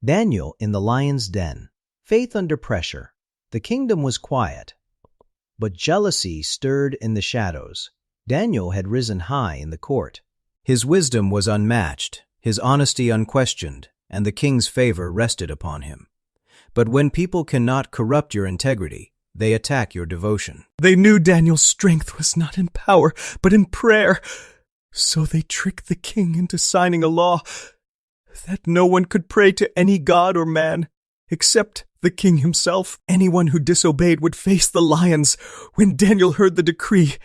Daniel in the lion's den. Faith under pressure. The kingdom was quiet, but jealousy stirred in the shadows. Daniel had risen high in the court. His wisdom was unmatched, his honesty unquestioned, and the king's favor rested upon him. But when people cannot corrupt your integrity, they attack your devotion. They knew Daniel's strength was not in power, but in prayer. So they tricked the king into signing a law that no one could pray to any god or man except the king himself. Anyone who disobeyed would face the lions. When Daniel heard the decree,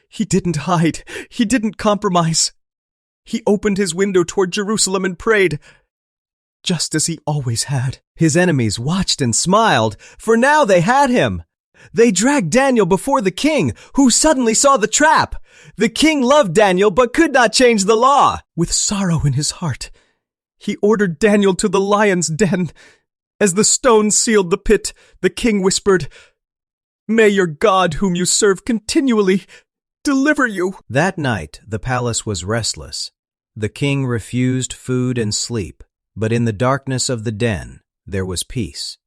he didn't hide. He didn't compromise. He opened his window toward Jerusalem and prayed, just as he always had. His enemies watched and smiled, for now they had him. They dragged Daniel before the king, who suddenly saw the trap. The king loved Daniel but could not change the law. With sorrow in his heart, he ordered Daniel to the lion's den. As the stone sealed the pit, the king whispered, "May your God, whom you serve continually, deliver you." That night the palace was restless. The king refused food and sleep, but in the darkness of the den there was peace.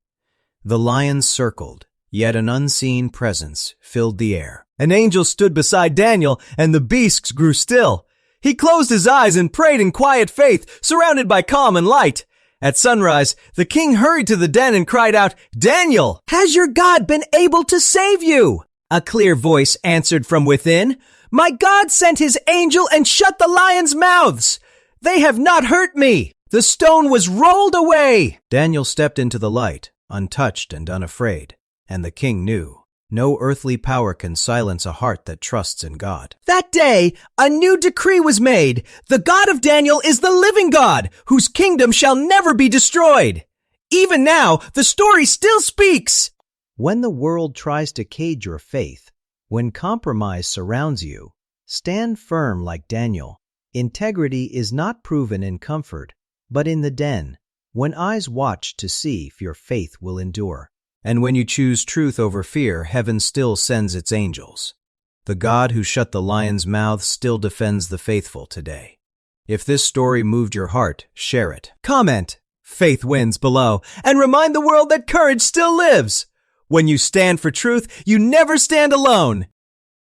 The lions circled, yet an unseen presence filled the air. An angel stood beside Daniel, and the beasts grew still. He closed his eyes and prayed in quiet faith, surrounded by calm and light. At sunrise, the king hurried to the den and cried out, "Daniel, has your God been able to save you?" A clear voice answered from within, "My God sent his angel and shut the lions' mouths. They have not hurt me. The stone was rolled away." Daniel stepped into the light, untouched and unafraid, and the king knew no earthly power can silence a heart that trusts in God. That day, a new decree was made. The God of Daniel is the living God, whose kingdom shall never be destroyed. Even now, the story still speaks. When the world tries to cage your faith, when compromise surrounds you, stand firm like Daniel. Integrity is not proven in comfort, but in the den, when eyes watch to see if your faith will endure. And when you choose truth over fear, heaven still sends its angels. The God who shut the lions' mouths still defends the faithful today. If this story moved your heart, share it. Comment, "Faith wins" below, and remind the world that courage still lives. When you stand for truth, you never stand alone.